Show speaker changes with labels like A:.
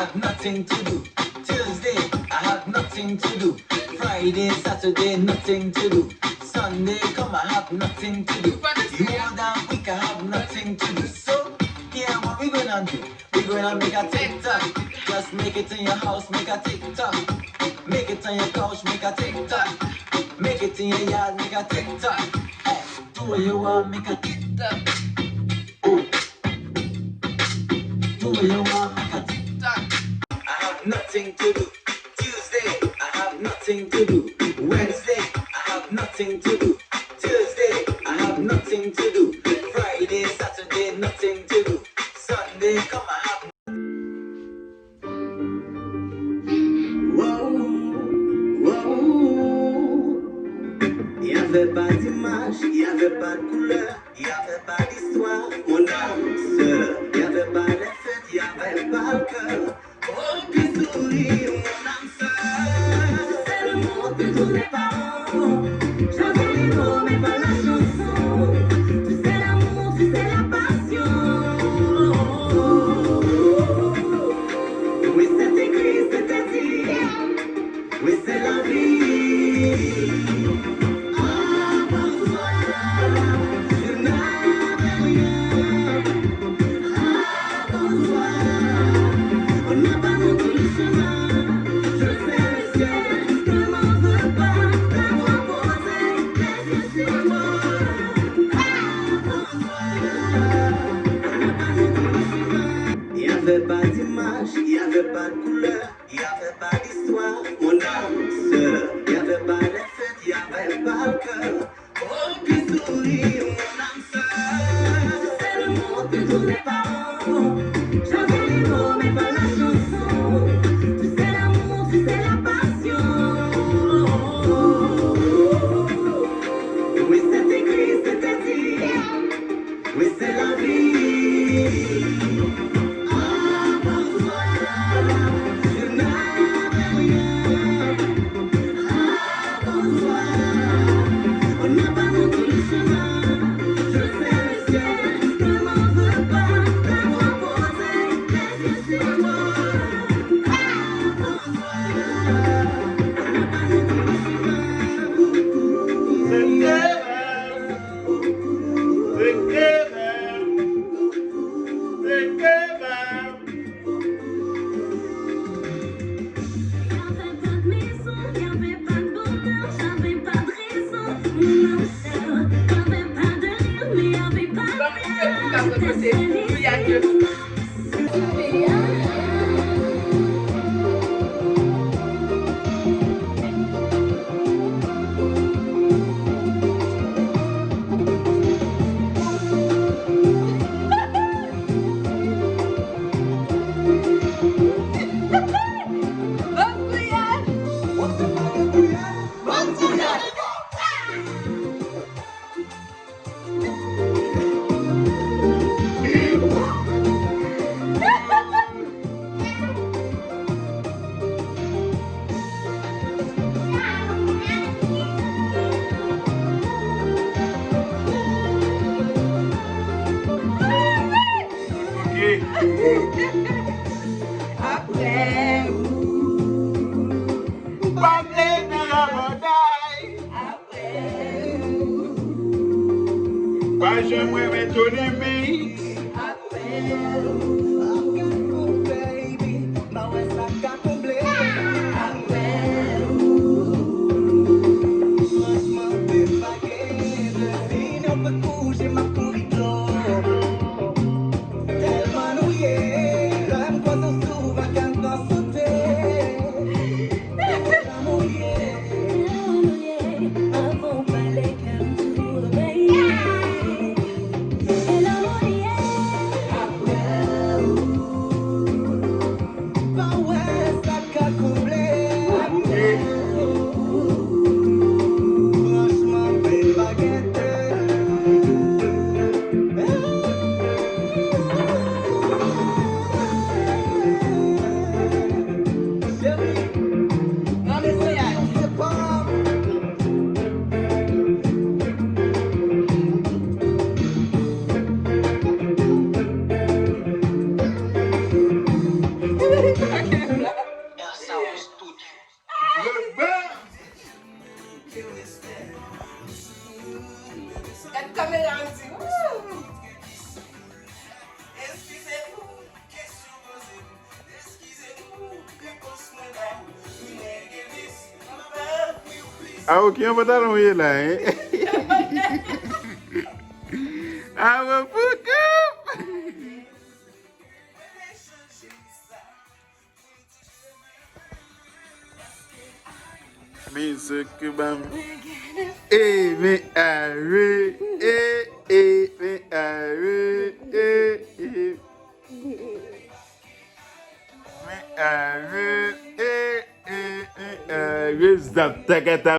A: have nothing to do. Tuesday, I have nothing to do. Friday, Saturday, nothing to do. Sunday, come, I have nothing to do. More than week, I have nothing to do. So, yeah, what we gonna do? We gonna make a TikTok. Just make it in your house, make a TikTok. Make it on your couch, make a TikTok. Make it in your yard, make a TikTok. Hey, do what you want, make a TikTok. Do what you want, make a TikTok. I have nothing to do. Tuesday, I have nothing to do. Wednesday, I have nothing to do. Thursday, I have nothing to do. Friday, Saturday, nothing to do. Sunday, come, I have. Wow, wow. Il n'y avait pas d'image, il n'y avait pas de couleur, il n'y avait pas d'histoire, mon âme sœur. Il n'y avait pas de fête, il n'y avait pas le cœur. Aucun sourire, mon âme sœur. C'est le monde de tous mes parents. J'avais les mots, mais pas la chanson. Tu sais l'amour, tu sais la passion. Oui, c'est écrit, c'était dit. Oui, c'est la vie. Il n'y avait pas d'image, il n'y avait pas de couleur, il n'y avait pas d'histoire, mon âme sœur. Il n'y avait pas de fête, il n'y avait pas le cœur. Aucun sourire, mon âme sœur. C'est le monde de tous mes parents. J'avais les mots, mais pas la chanson. Tu sais l'amour, tu sais la passion. Oui, c'est écrit, c'était dit. Oui, c'est la vie. Après j'aimerais mettre au limite.
B: Avant pas les cœurs, tout le pays. Et l'amour y est. Ah, ok, on va t'allouer là, hein? Ah, ouais, pourquoi? Misik bam. Me are. Me are. Me are. Me are. Zap, takata.